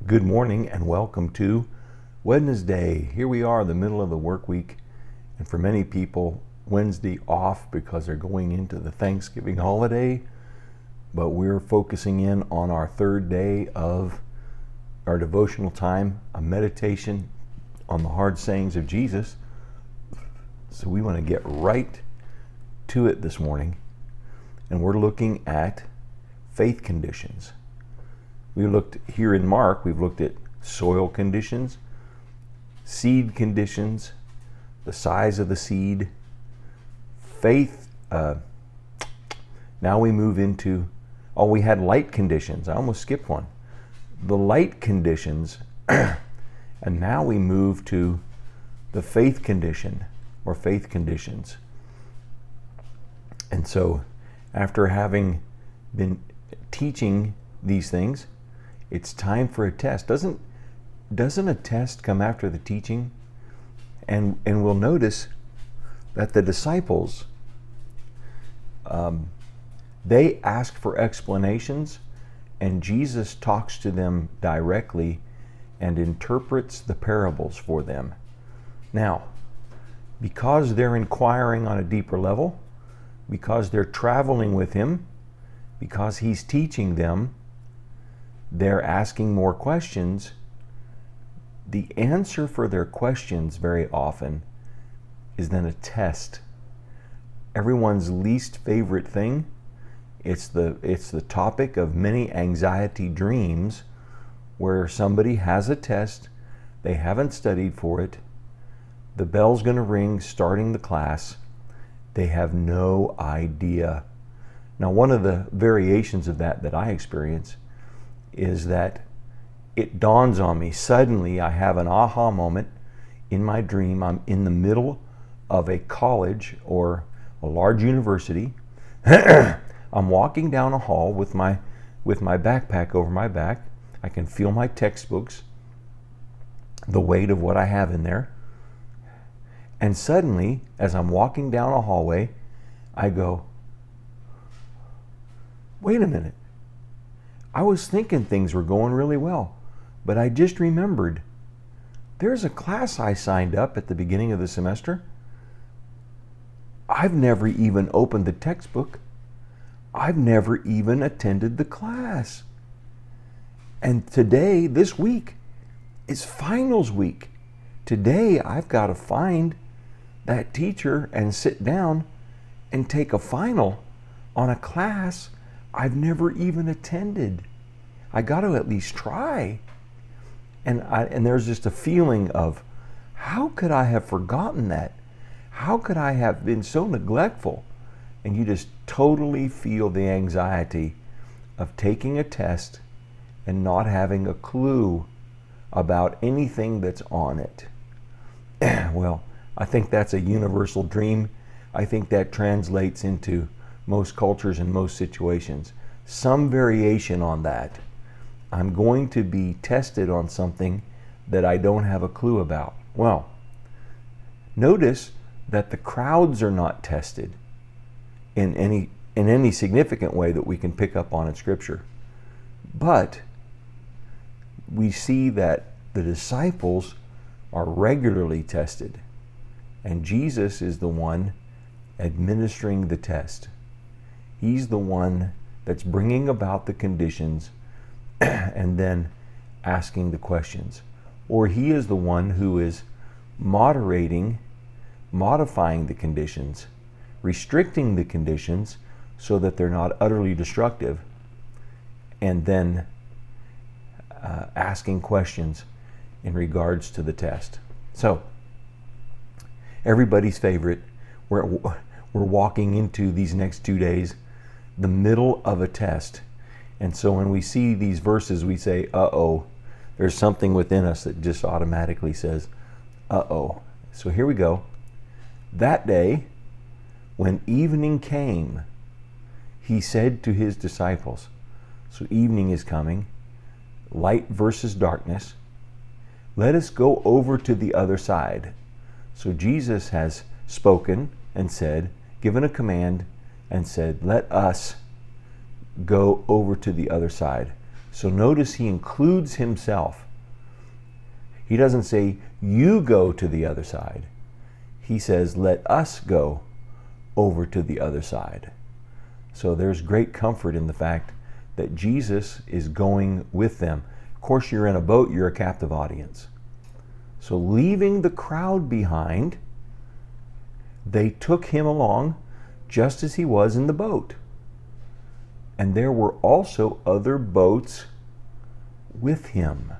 Good morning and welcome to Wednesday. Here we are, the middle of the work week, and for many people, Wednesday off because they're going into the Thanksgiving holiday, but we're focusing in on our third day of our devotional time, a meditation on the hard sayings of Jesus. So we want to get right to it this morning, and we're looking at faith conditions. We looked here in Mark, we've looked at soil conditions, seed conditions, the size of the seed, faith. Now we move into, we had light conditions. I almost skipped one. The light conditions, and now we move to the faith condition or faith conditions. And so after having been teaching these things, it's time for a test. Doesn't a test come after the teaching? And we'll notice that the disciples, they ask for explanations, and Jesus talks to them directly and interprets the parables for them. Now, because they're inquiring on a deeper level, because they're traveling with him, because he's teaching them, they're asking more questions. The answer for their questions very often is then a test. Everyone's least favorite thing. It's the topic of many anxiety dreams, where somebody has a test, they haven't studied for it, the bell's going to ring starting the class, they have no idea. Now, one of the variations of that I experience is that it dawns on me. Suddenly, I have an aha moment in my dream. I'm in the middle of a college or a large university. I'm walking down a hall with my backpack over my back. I can feel my textbooks, the weight of what I have in there. And suddenly, as I'm walking down a hallway, I go, wait a minute. I was thinking things were going really well, but I just remembered there's a class I signed up at the beginning of the semester. I've never even opened the textbook. I've never even attended the class. And today, this week, is finals week. Today, I've got to find that teacher and sit down and take a final on a class I've never even attended. I got to at least try. And there's just a feeling of, how could I have forgotten that? How could I have been so neglectful? And you just totally feel the anxiety of taking a test and not having a clue about anything that's on it. Well, I think that's a universal dream. I think that translates into most cultures and most situations. Some variation on that. I'm going to be tested on something that I don't have a clue about. Well, notice that the crowds are not tested in any significant way that we can pick up on in Scripture. But we see that the disciples are regularly tested, and Jesus is the one administering the test. He's the one that's bringing about the conditions and then asking the questions. Or he is the one who is modifying the conditions, restricting the conditions so that they're not utterly destructive, and then asking questions in regards to the test. So, everybody's favorite, we're walking into these next 2 days, the middle of a test. And so when we see these verses, we say, uh-oh. There's something within us that just automatically says, uh-oh. So here we go. That day, when evening came, he said to his disciples, so evening is coming, light versus darkness, let us go over to the other side. So Jesus has spoken and said, given a command and said, let us go over to the other side. So notice he includes himself. He doesn't say, you go to the other side. He says, let us go over to the other side. So there's great comfort in the fact that Jesus is going with them. Of course, you're in a boat, you're a captive audience. So leaving the crowd behind, they took him along just as he was in the boat. And there were also other boats with him.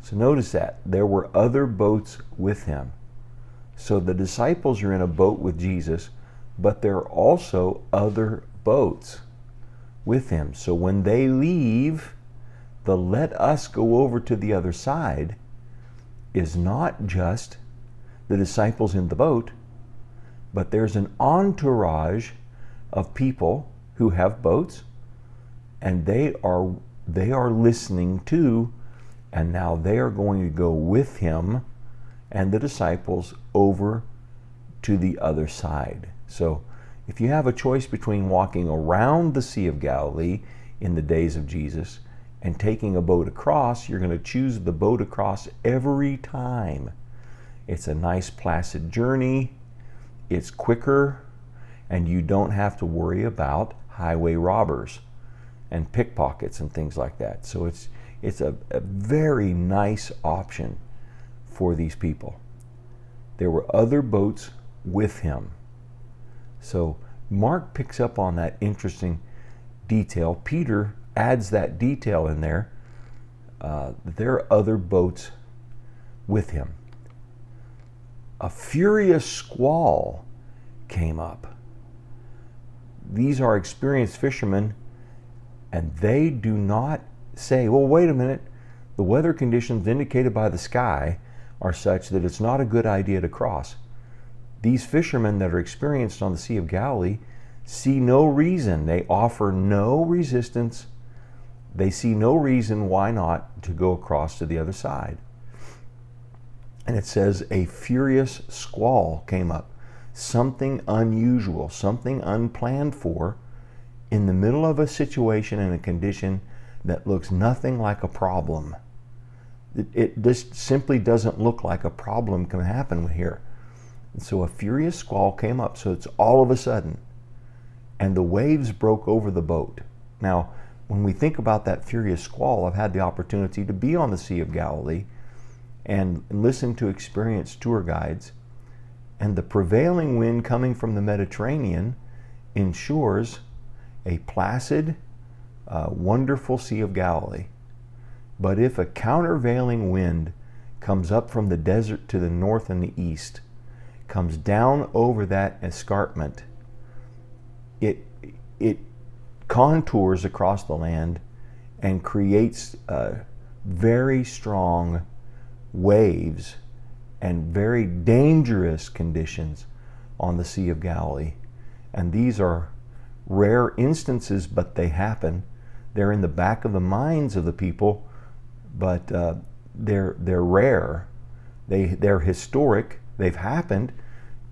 So notice that. There were other boats with him. So the disciples are in a boat with Jesus, but there are also other boats with him. So when they leave, the let us go over to the other side is not just the disciples in the boat, but there's an entourage of people who have boats, and they are listening to, and now they are going to go with him and the disciples over to the other side. So if you have a choice between walking around the Sea of Galilee in the days of Jesus and taking a boat across, you're going to choose the boat across every time. It's a nice placid journey, it's quicker, and you don't have to worry about highway robbers and pickpockets and things like that. So it's a very nice option for these people. There were other boats with him. So Mark picks up on that interesting detail. Peter adds that detail in there. There are other boats with him. A furious squall came up. These are experienced fishermen, and they do not say, well, wait a minute, the weather conditions indicated by the sky are such that it's not a good idea to cross. These fishermen that are experienced on the Sea of Galilee see no reason. They offer no resistance. They see no reason why not to go across to the other side. And it says a furious squall came up. Something unusual, something unplanned for in the middle of a situation and a condition that looks nothing like a problem. It just simply doesn't look like a problem can happen here. And so a furious squall came up. So it's all of a sudden. And the waves broke over the boat. Now, when we think about that furious squall, I've had the opportunity to be on the Sea of Galilee and listen to experienced tour guides. And the prevailing wind coming from the Mediterranean ensures a placid, wonderful Sea of Galilee. But if a countervailing wind comes up from the desert to the north and the east, comes down over that escarpment, it contours across the land and creates very strong waves and very dangerous conditions on the Sea of Galilee. And these are rare instances, but they happen. They're in the back of the minds of the people, but they're rare. They're historic. They've happened.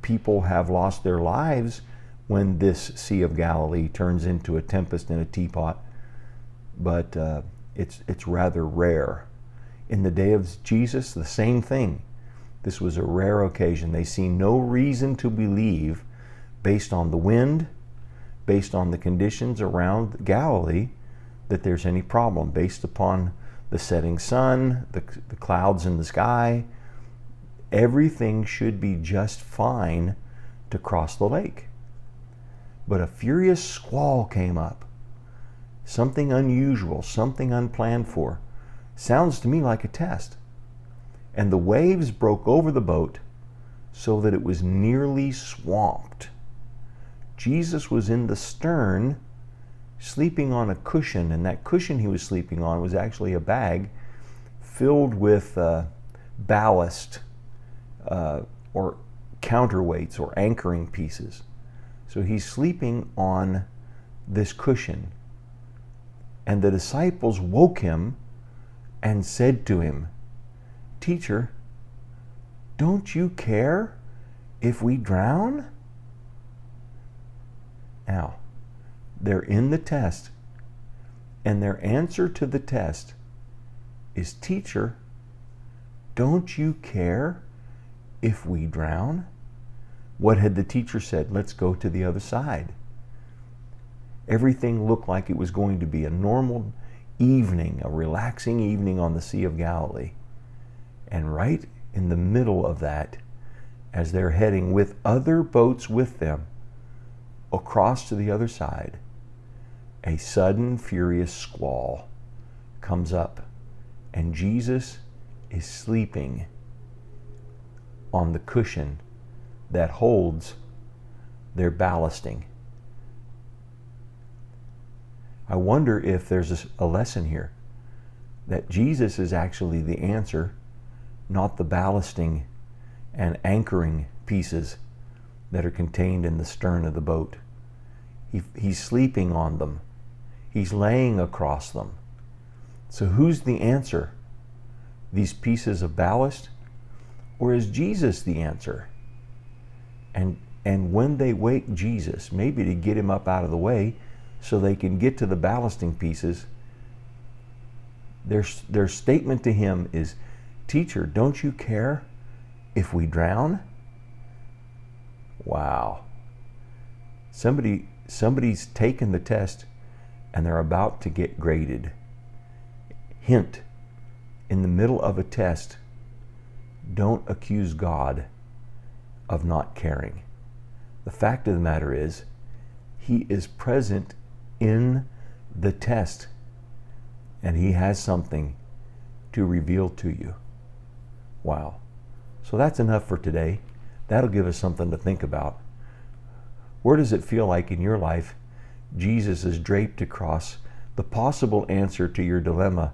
People have lost their lives when this Sea of Galilee turns into a tempest in a teapot, but it's rather rare. In the day of Jesus, the same thing. This was a rare occasion. They see no reason to believe, based on the wind, based on the conditions around Galilee, that there's any problem. Based upon the setting sun, the clouds in the sky, everything should be just fine to cross the lake. But a furious squall came up. Something unusual, something unplanned for. Sounds to me like a test. And the waves broke over the boat so that it was nearly swamped. Jesus was in the stern, sleeping on a cushion, and that cushion he was sleeping on was actually a bag filled with ballast or counterweights or anchoring pieces. So he's sleeping on this cushion. And the disciples woke him and said to him, "Teacher, don't you care if we drown?" Now, they're in the test, And their answer to the test is, "Teacher, don't you care if we drown?" What had the teacher said? "Let's go to the other side." Everything looked like it was going to be a normal evening, a relaxing evening on the Sea of Galilee. And right in the middle of that, as they're heading with other boats with them across to the other side, a sudden furious squall comes up, and Jesus is sleeping on the cushion that holds their ballasting. I wonder if there's a lesson here, that Jesus is actually the answer, not the ballasting and anchoring pieces that are contained in the stern of the boat. He's sleeping on them. He's laying across them. So who's the answer? These pieces of ballast? Or is Jesus the answer? And when they wake Jesus, maybe to get him up out of the way so they can get to the ballasting pieces, their statement to him is, "Teacher, don't you care if we drown?" Wow. Somebody's taken the test and they're about to get graded. Hint, in the middle of a test, don't accuse God of not caring. The fact of the matter is, he is present in the test, and he has something to reveal to you. Wow. So that's enough for today. That'll give us something to think about. Where does it feel like in your life Jesus is draped across the possible answer to your dilemma,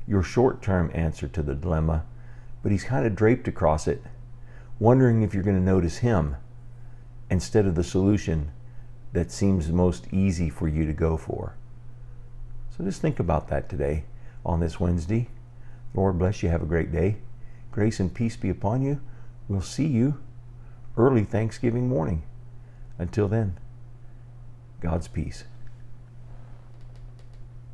your short-term answer to the dilemma, but he's kind of draped across it, wondering if you're going to notice him instead of the solution that seems most easy for you to go for? So just think about that today on this Wednesday. Lord bless you. Have a great day. Grace and peace be upon you. We'll see you early Thanksgiving morning. Until then, God's peace.